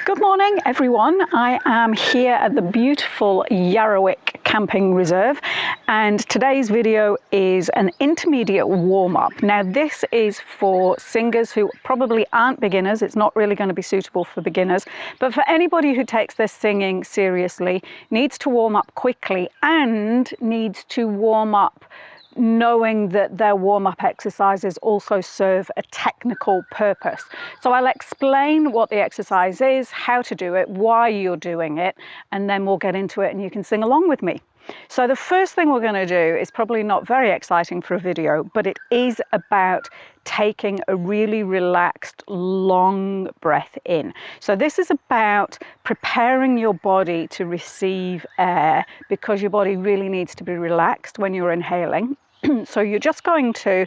Good morning, everyone. I am here at the beautiful Yarrowick Camping Reserve, and today's video is an intermediate warm-up. Now, this is for singers who probably aren't beginners. It's not really going to be suitable for beginners, but for anybody who takes their singing seriously, needs to warm up quickly and needs to warm up knowing that their warm-up exercises also serve a technical purpose. So I'll explain what the exercise is, how to do it, why you're doing it, and then we'll get into it and you can sing along with me. So the first thing we're going to do is probably not very exciting for a video, but it is about taking a really relaxed, long breath in. So this is about preparing your body to receive air because your body really needs to be relaxed when you're inhaling. So you're just going to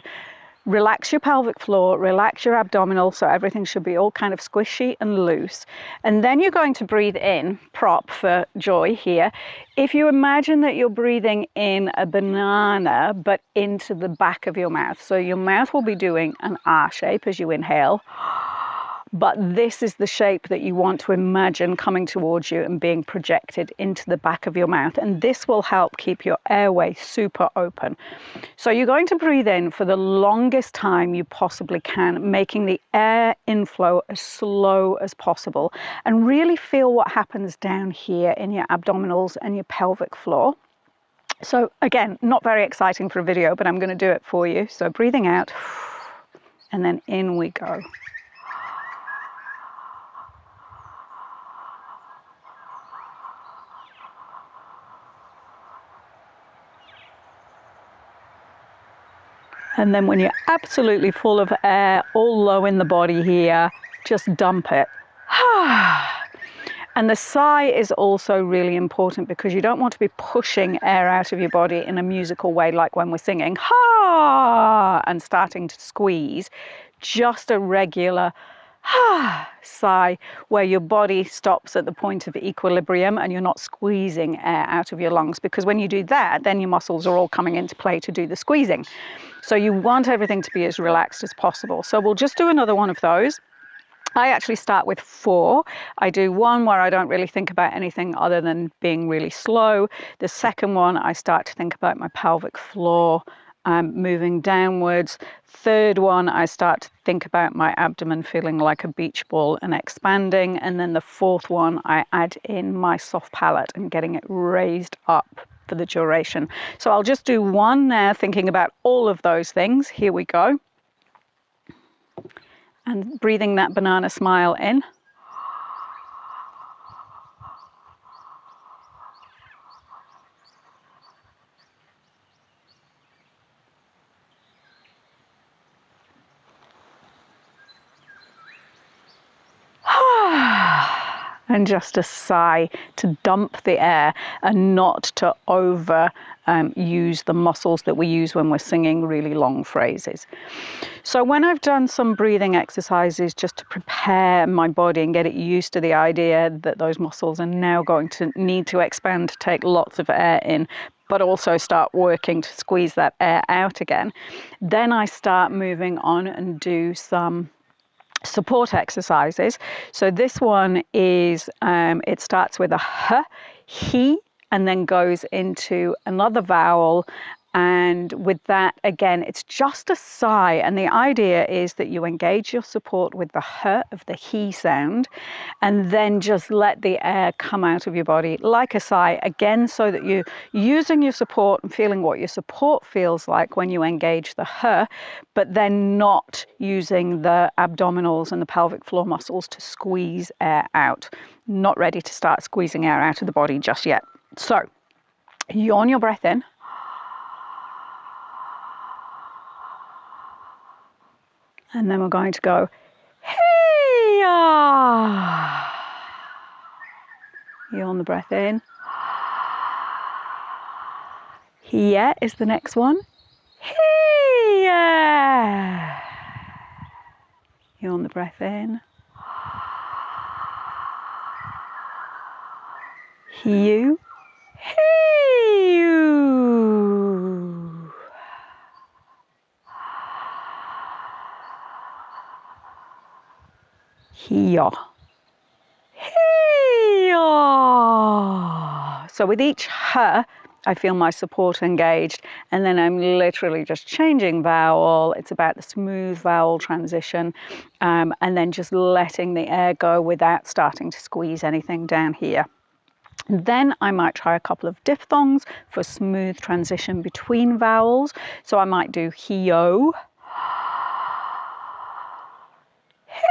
relax your pelvic floor, relax your abdominal, so everything should be all kind of squishy and loose. And then you're going to breathe in, prop for joy here. If you imagine that you're breathing in a banana, but into the back of your mouth. So your mouth will be doing an R shape as you inhale. But this is the shape that you want to imagine coming towards you and being projected into the back of your mouth. And this will help keep your airway super open. So you're going to breathe in for the longest time you possibly can, making the air inflow as slow as possible. And really feel what happens down here in your abdominals and your pelvic floor. So again, not very exciting for a video, but I'm going to do it for you. So breathing out, and then in we go. And then when you're absolutely full of air, all low in the body here, just dump it. And the sigh is also really important because you don't want to be pushing air out of your body in a musical way like when we're singing, ha, and starting to squeeze. Just a regular sigh where your body stops at the point of equilibrium and you're not squeezing air out of your lungs, because when you do that, then your muscles are all coming into play to do the squeezing. So you want everything to be as relaxed as possible. So we'll just do another one of those. I actually start with 4. I do one where I don't really think about anything other than being really slow. The second one, I start to think about my pelvic floor moving downwards. Third one, I start to think about my abdomen feeling like a beach ball and expanding. And then the fourth one, I add in my soft palate and getting it raised up for the duration. So I'll just do one now, thinking about all of those things. Here we go. And breathing that banana smile in. And just a sigh to dump the air and not to use the muscles that we use when we're singing really long phrases. So when I've done some breathing exercises just to prepare my body and get it used to the idea that those muscles are now going to need to expand to take lots of air in, but also start working to squeeze that air out again, then I start moving on and do some support exercises. So this one is, it starts with a h, he, and then goes into another vowel. And with that, again, it's just a sigh. And the idea is that you engage your support with the h of the he sound, and then just let the air come out of your body like a sigh, again, so that you're using your support and feeling what your support feels like when you engage the h, but then not using the abdominals and the pelvic floor muscles to squeeze air out. Not ready to start squeezing air out of the body just yet. So, yawn your breath in. And then we're going to go, hey-ya. Yawn the breath in. Here is the next one. Hey-ya. Yawn the breath in. You. Hey-you. Here. So with each h, I feel my support engaged, and then I'm literally just changing vowel. It's about the smooth vowel transition, and then just letting the air go without starting to squeeze anything down here. Then I might try a couple of diphthongs for smooth transition between vowels. So I might do hio, hio,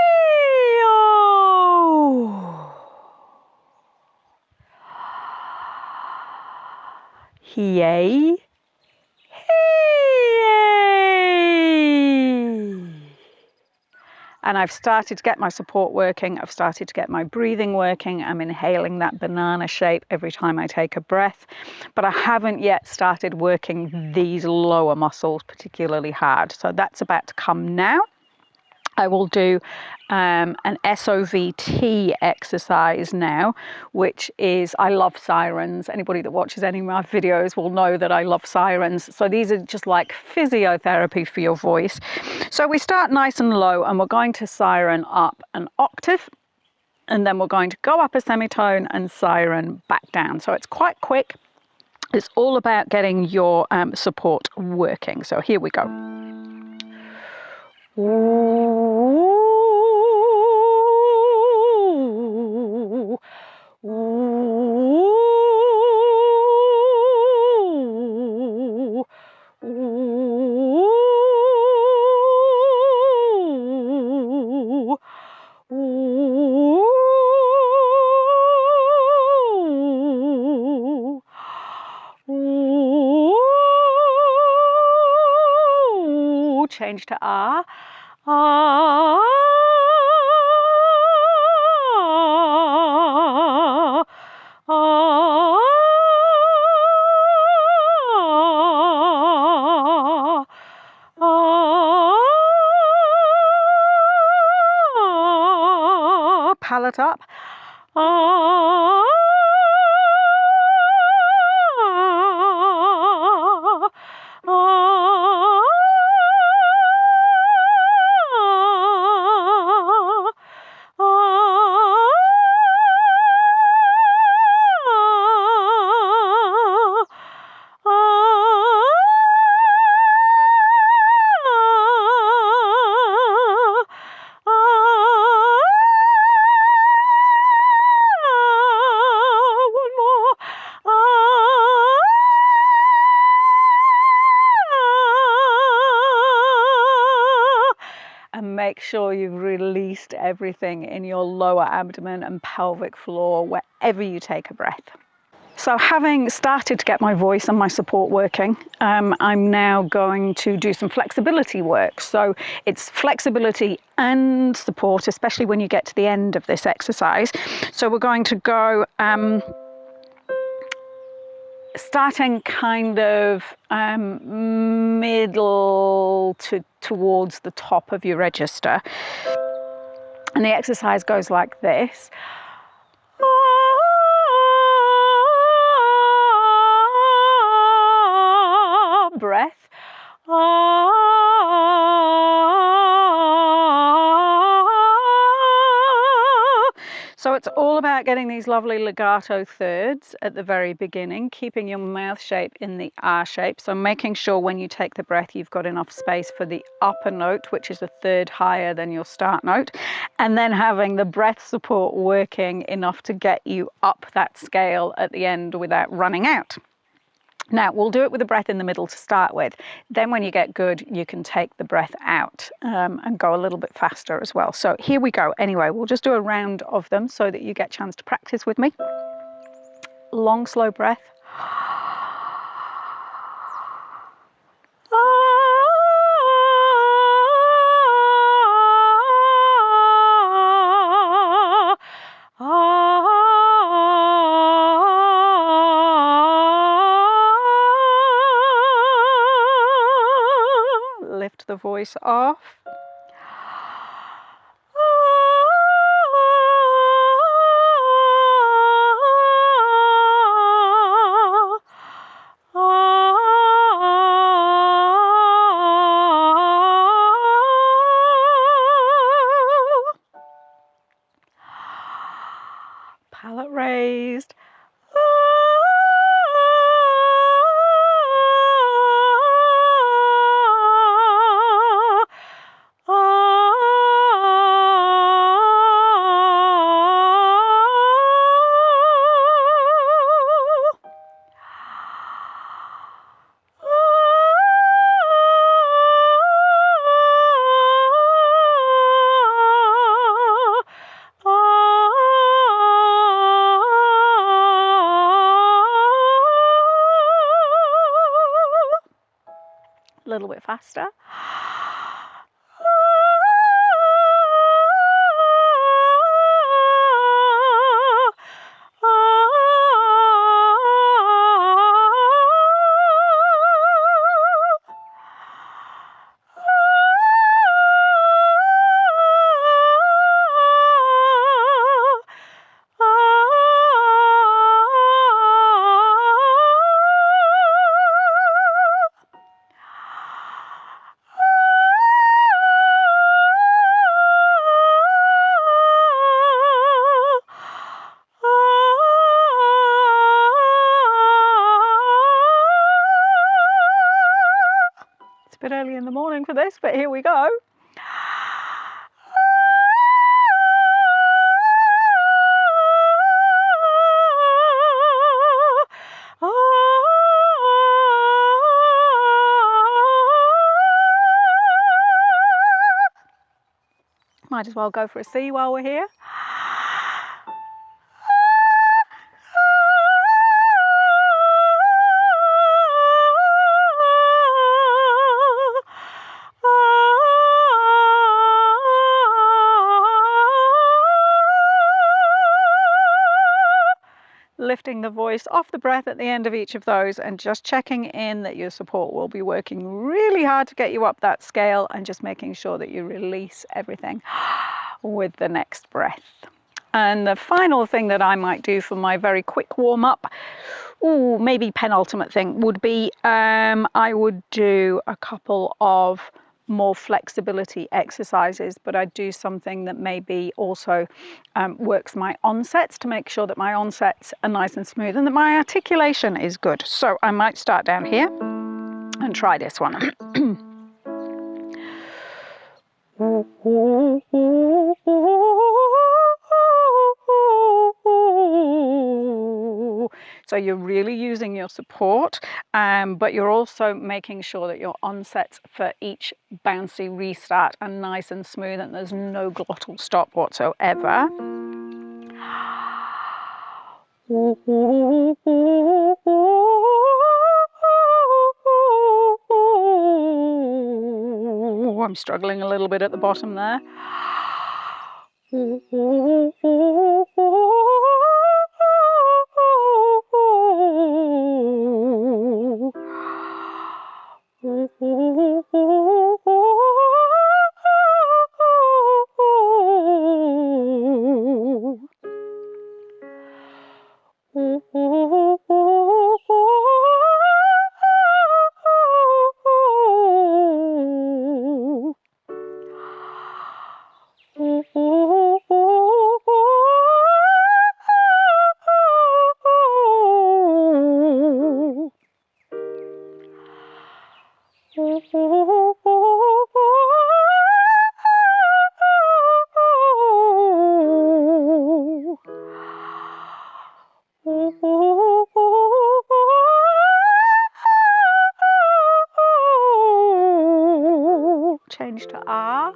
hiei, hiei. And I've started to get my support working. I've started to get my breathing working. I'm inhaling that banana shape every time I take a breath. But I haven't yet started working these lower muscles particularly hard. So that's about to come now. I will do an SOVT exercise now, which is, I love sirens. Anybody that watches any of my videos will know that I love sirens. So these are just like physiotherapy for your voice. So we start nice and low, and we're going to siren up an octave, and then we're going to go up a semitone and siren back down. So it's quite quick. It's all about getting your support working. So here we go. Ooh, ooh, ooh, ooh, ooh. Change to ah. Ah, ah, ah, palate up. Ah, ah, and make sure you've released everything in your lower abdomen and pelvic floor wherever you take a breath. So having started to get my voice and my support working, I'm now going to do some flexibility work. So it's flexibility and support, especially when you get to the end of this exercise. So we're going to go starting kind of middle to towards the top of your register. And the exercise goes like this. Breath. So it's all about getting these lovely legato thirds at the very beginning, keeping your mouth shape in the R shape. So making sure when you take the breath, you've got enough space for the upper note, which is a third higher than your start note, and then having the breath support working enough to get you up that scale at the end without running out. Now, we'll do it with the breath in the middle to start with. Then when you get good, you can take the breath out and go a little bit faster as well. So here we go. Anyway, we'll just do a round of them so that you get a chance to practice with me. Long, slow breath. Lift the voice off. palate raised. A little bit faster. It's a bit early in the morning for this, but here we go. Might as well go for a C while we're here. Lifting the voice off the breath at the end of each of those and just checking in that your support will be working really hard to get you up that scale, and just making sure that you release everything with the next breath. And the final thing that I might do for my very quick warm-up, maybe penultimate thing, would be I would do a couple of more flexibility exercises, but I do something that maybe also works my onsets to make sure that my onsets are nice and smooth and that my articulation is good. So I might start down here and try this one. So you're really using your support, but you're also making sure that your onsets for each bouncy restart are nice and smooth and there's no glottal stop whatsoever. I'm struggling a little bit at the bottom there. Change to ah.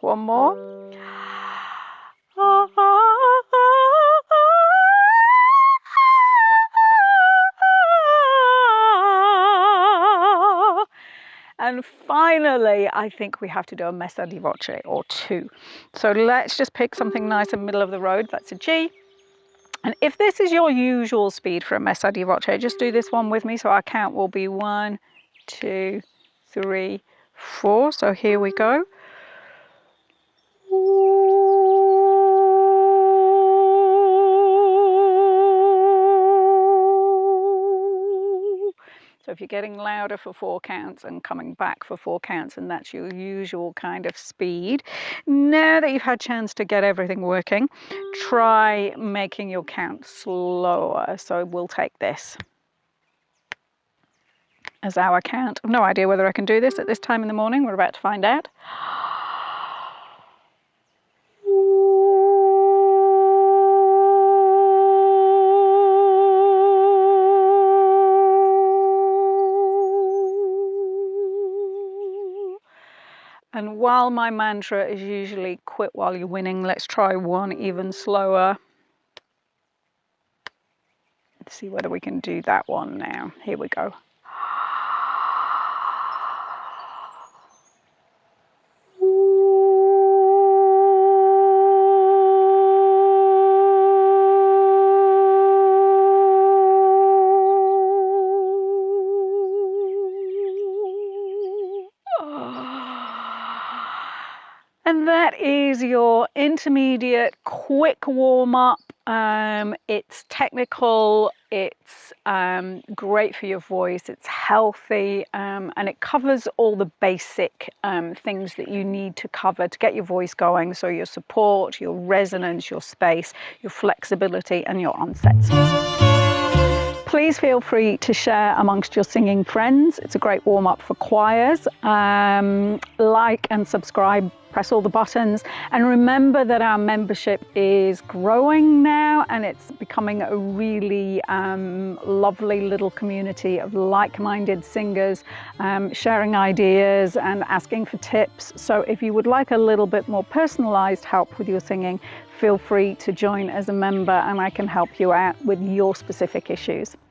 One more. And finally, I think we have to do a Messa di Voce or two. So let's just pick something nice in the middle of the road. That's a G. And if this is your usual speed for a Messa di Voce, just do this one with me. So our count will be 1, 2, 3, 4. So here we go. So if you're getting louder for 4 counts and coming back for 4 counts, and that's your usual kind of speed, now that you've had a chance to get everything working, try making your count slower. So we'll take this as our count. I've no idea whether I can do this at this time in the morning. We're about to find out. And while my mantra is usually quit while you're winning, let's try one even slower. Let's see whether we can do that one now. Here we go. And that is your intermediate quick warm-up. It's technical, it's great for your voice, it's healthy, and it covers all the basic things that you need to cover to get your voice going. So your support, your resonance, your space, your flexibility, and your onsets. Please feel free to share amongst your singing friends. It's a great warm-up for choirs. Like and subscribe, press all the buttons. And remember that our membership is growing now, and it's becoming a really lovely little community of like-minded singers, sharing ideas and asking for tips. So if you would like a little bit more personalized help with your singing, feel free to join as a member, and I can help you out with your specific issues.